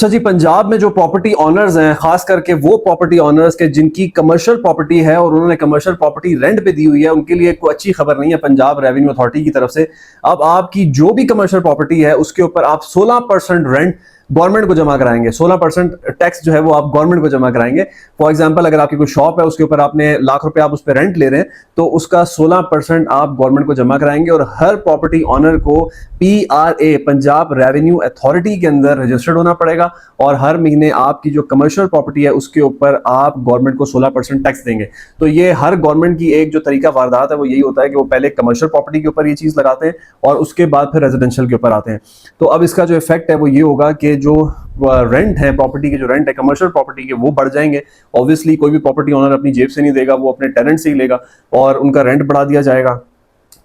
अच्छा जी, पंजाब में जो प्रॉपर्टी ऑनर्स हैं, खास करके वो प्रॉपर्टी ऑनर्स के जिनकी कमर्शियल प्रॉपर्टी है और उन्होंने कमर्शियल प्रॉपर्टी रेंट पे दी हुई है, उनके लिए कोई अच्छी खबर नहीं है पंजाब रेवेन्यू अथॉरिटी की तरफ से। अब आपकी जो भी कमर्शियल प्रॉपर्टी है उसके ऊपर आप 16% रेंट गवर्नमेंट को जमा कराएंगे। 16% टैक्स जो है वो आप गवर्नमेंट को जमा कराएंगे। फॉर एग्जांपल, अगर आपकी कोई शॉप है, उसके ऊपर आपने लाख रुपए आप उस पर रेंट ले रहे हैं, तो उसका 16% आप गवर्नमेंट को जमा कराएंगे। और हर प्रॉपर्टी ऑनर को PRA, पंजाब रेवेन्यू अथॉरिटी के अंदर रजिस्टर्ड होना पड़ेगा। और हर महीने आपकी जो कमर्शियल प्रॉपर्टी है उसके ऊपर आप गवर्नमेंट को 16% टैक्स देंगे। तो ये हर गवर्नमेंट की एक जो तरीका वारदात है वो यही होता है कि वो पहले कमर्शियल प्रॉपर्टी के ऊपर ये चीज लगाते हैं और उसके बाद फिर रेजिडेंशियल के ऊपर आते हैं। तो अब इसका जो इफेक्ट है वो ये होगा कि जो रेंट है, प्रॉपर्टी के जो रेंट है कमर्शियल प्रॉपर्टी के, वो बढ़ जाएंगे। ऑब्वियसली कोई भी प्रॉपर्टी ओनर अपनी जेब से नहीं देगा, वो अपने टेनेंट से ही लेगा और उनका रेंट बढ़ा दिया जाएगा।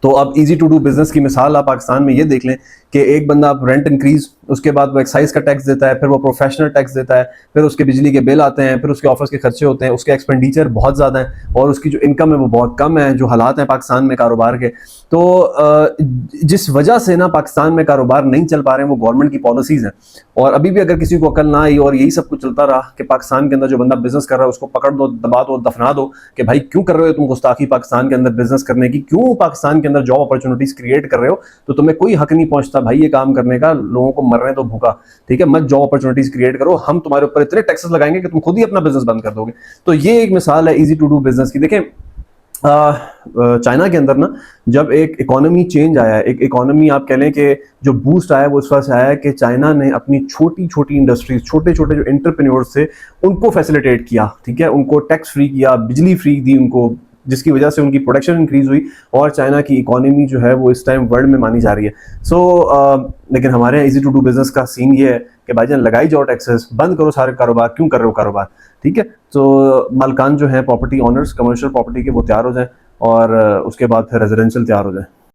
तो अब इजी टू डू बिजनेस की मिसाल आप पाकिस्तान में ये देख लें कि एक बंदा आप रेंट इंक्रीज, उसके बाद वो एक्साइज का टैक्स देता है, फिर वो प्रोफेशनल टैक्स देता है, फिर उसके बिजली के बिल आते हैं, फिर उसके ऑफिस के खर्चे होते हैं, उसके एक्सपेंडिचर बहुत ज़्यादा है और उसकी जो इनकम है वो बहुत कम है, जो हालात हैं पाकिस्तान में कारोबार के। तो जिस वजह से ना पाकिस्तान में कारोबार नहीं चल पा रहे हैं वो गवर्नमेंट की पॉलिसीज़ हैं। और अभी भी अगर किसी को अकल ना आई और यही सब कुछ चलता रहा कि पाकिस्तान के अंदर जो बंदा बिजनेस कर रहा है उसको पकड़ दो, दबा दो, दफना दो कि भाई क्यों कर रहे हो तुम गुस्ताखी पाकिस्तान के अंदर बिजनेस करने की, क्यों पाकिस्तान के अंदर जॉब अपॉर्चुनिटीज क्रिएट कर रहे हो, तो तुम्हें कोई हक नहीं पहुंचता भाई ये काम करने का, लोगों को मरने दो भूखा, ठीक है, मत जॉब अपॉर्चुनिटीज क्रिएट करो, हम तुम्हारे ऊपर इतने टैक्सेस लगाएंगे कि तुम खुद ही अपना बिजनेस बंद कर दोगे। तो ये एक मिसाल है इजी टू डू बिजनेस की। देखें, चाइना के अंदर ना जब एक इकोनॉमी चेंज आया है, एक इकोनॉमी आप कह लें कि जो बूस्ट आया वो इस वजह से आया है कि चाइना ने अपनी छोटी छोटी इंडस्ट्रीज, छोटे छोटे जो एंटरप्रेन्योर्स थे उनको फैसिलिटेट किया, ठीक है, उनको टैक्स फ्री किया, बिजली फ्री दी उनको, जिसकी वजह से उनकी प्रोडक्शन इंक्रीज हुई और चाइना की इकोनॉमी जो है वो इस टाइम वर्ल्ड में मानी जा रही है। लेकिन हमारे यहाँ इजी टू डू बिजनेस का सीन ये है कि भाईजान लगाई जाओ टैक्सेस, बंद करो सारे कारोबार, क्यों कर रहे हो कारोबार, ठीक है। तो मालकान जो है प्रॉपर्टी ऑनर्स कमर्शियल प्रॉपर्टी के वो तैयार हो जाएं और उसके बाद फिर रेजिडेंशियल तैयार हो जाए।